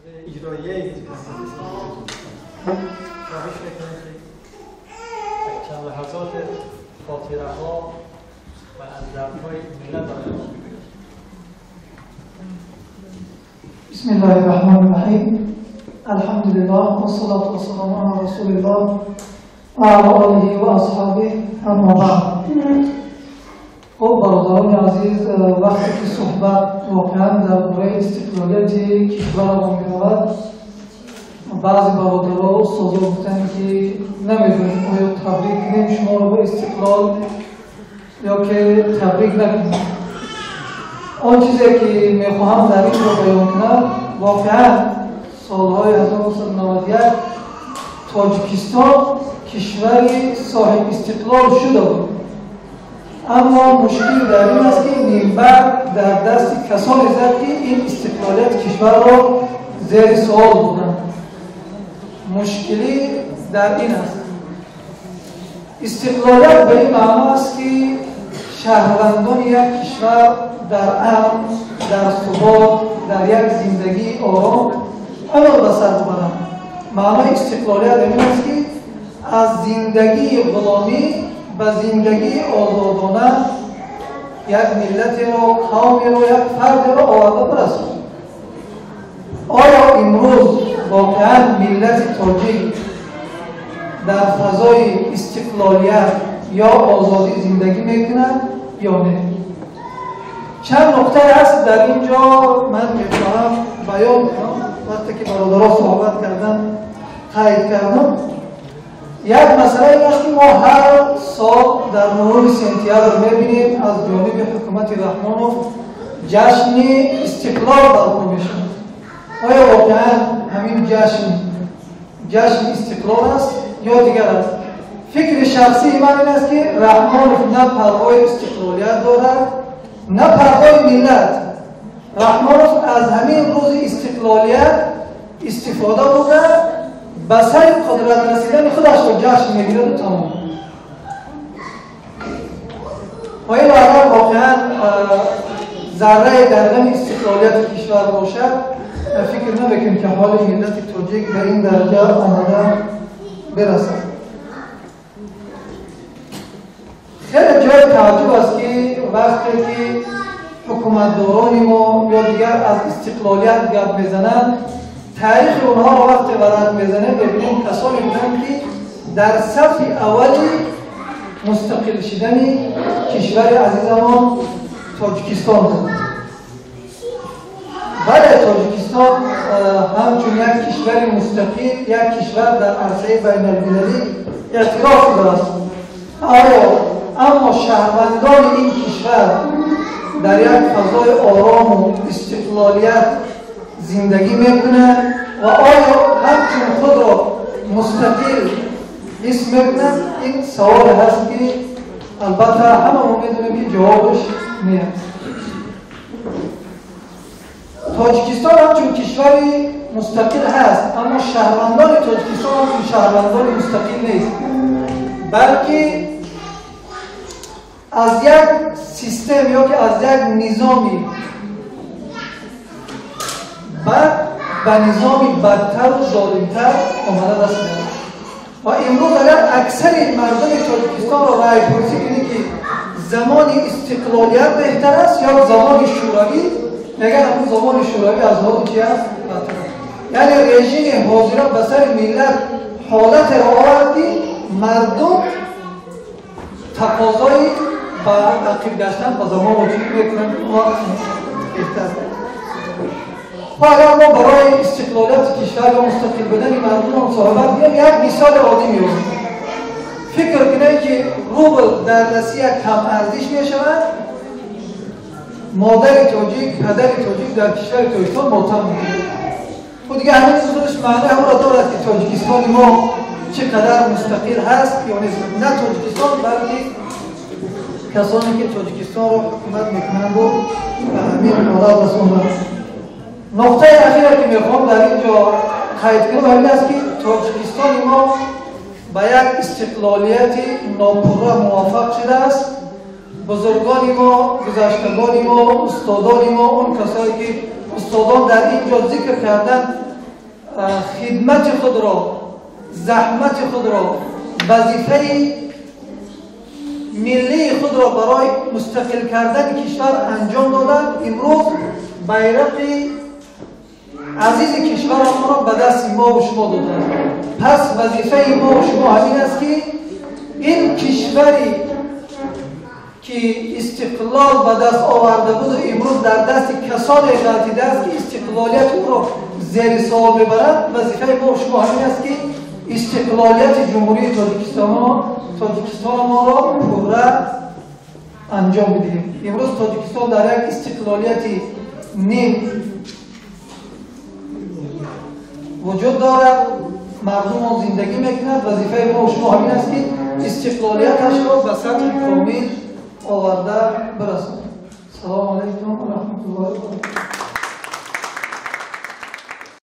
اجراییه خواهش میکنم که چند لحظات خاطره ها و اندرهای ملت آنها. بسم الله الرحمن الرحیم. الحمد لله والصلاة والسلام على رسول الله وعلى آله و اصحابه. اما بعد. خب برادران عزیز، وقتی که صحبت واقعا درباره استقلالیت کشور ما می‌رود، بعضی برادرها و استادا گفتن که نمی‌دونیم آیا تبریک کنیم شما رو به استقلال یا که تبریک نکنیم. آن چیزی که میخواهم در این رو بیان کنم، واقعا سالهای 1991 تاجیکستان کشوری صاحب استقلال شده بود، اما مشکل در این است که منبع در دست کسانی زد که این استقلالیت کشور را زیر سوال بودند. مشکلی در این است، استقلالیت به این معنی است که شهروندان یک کشور در امن، در ثبات، در یک زندگی آرام عمل به سر ببرند. معنای استقلالیت این است که از زندگی غلامی به زندگی آزادانه یک ملت را، قومی را، یک فرد را آورده برسانند. آیا امروز واقعا ملت تاجیک در فضای استقلالیت یا آزادی زندگی میکنند یا نه؟ چند نکته هست در اینجا من میخواهم بیان کنم. وقتی که برادرها صحبت کردن قید کردم. یک مسئله این است که ما هر سال در 9 سپتامبر میبینیم از جانب حکومت رحمانوف جشن استقلال برپا میشه. آیا واقعا همین جشن استقلال است یا دیگر است؟ فکر شخصی من این است که رحمانوف نه پروای استقلالیت دارد نه پروای ملت. رحمانوف از همین روز استقلالیت استفاده بوده، به سر قدرت رسیدن خودش رو جشن میگیرد و تمام. و این اگر واقعا ذره در غم استقلالیت کشور باشد، فکر نمیکنم که حال ملت تاجیک به این درجه آمده برسد. خیلی جای تعجب است که وقتی که حکومتداران ما یا دیگر از استقلالیت گپ میزنند، تاریخ اونها رو وقتی ورق میزنه ببینیم کسانی بودند که در صف اولی مستقل شدن کشور عزیزمان تاجیکستان بود. بله، تاجیکستان همچون یک کشور مستقل، یک کشور در عرصه بین المللی اعتراف دارد. اما شهروندان این کشور در یک فضای آرام و استقلالیت زندگی میکنند و آیا همچون خود را مستقل حس میکنند؟ این سوال هست که البته همه ما میدونیم که جوابش نیست. تاجیکستان همچون کشوری مستقل هست، اما شهروندان تاجیکستان همچون شهروندان مستقل نیست، بلکه از یک سیستم یا که از یک نظامی به نظامی بدتر و ظالمتر آمده دست می‌دهد. و امروز اگر اکثر مردم تاجیکستان را رای پرسی کنی که زمان استقلالیت بهتر است یا زمان شوروی، میگن همون زمان شوروی از حال چی است؟ یعنی رژیم حاضر به سر ملت حالت را آورد که مردم تقاضای با عقیب گشتن با زمان رو چی میکنن بهتر. و اگر ما برای استقلالیت کشور و مستقل بودن مردم هم صحبت کنیم، یک مثال عادی می‌آوریم. فکر کنید که روبل در روسیه کم ارزش می‌شود، مادر تاجیک، پدر تاجیک در کشور تاجیکستان ماتم می‌کند. و دیگه همین خودش معنی هم را دارد که تاجیکستان ما چقدر مستقل هست یا نیست. نه تاجیکستان بلکه کسانی که تاجیکستان را حکومت میکنند و همین حالات رسوندند. نقطه اخیره که میخوام در اینجا قید کنم این است که تاجیکستان ما به یک استقلالیت ناپورا موافق شده است. بزرگان ما، گذشتگان ما، استادان ما، اون کسایی که استادان در اینجا ذکر کردن خدمت خود را، زحمت خود را، وظیفه ملی خود را برای مستقل کردن کشور انجام دادند. امروز بیرق عزیز کشور ما را به دست ما و شما دادند. پس وظیفه ما و شما همین است که این کشوری که استقلال به دست آورده بود و امروز در دست کسانی غلطیده است که استقلالیت او را زیر سوال ببرد، وظیفه ما و شما همین است که استقلالیت جمهوری تاجیکستان ما را پوره انجام بدهیم. امروز تاجیکستان در یک استقلالیت نیم وجود دارد، مردم آن زندگی میکند. وظیفه ما و شما همین است که استقلالیتش را به سطح کامل آورده برسانیم. سلام علیکم و رحمت الله و برکاته.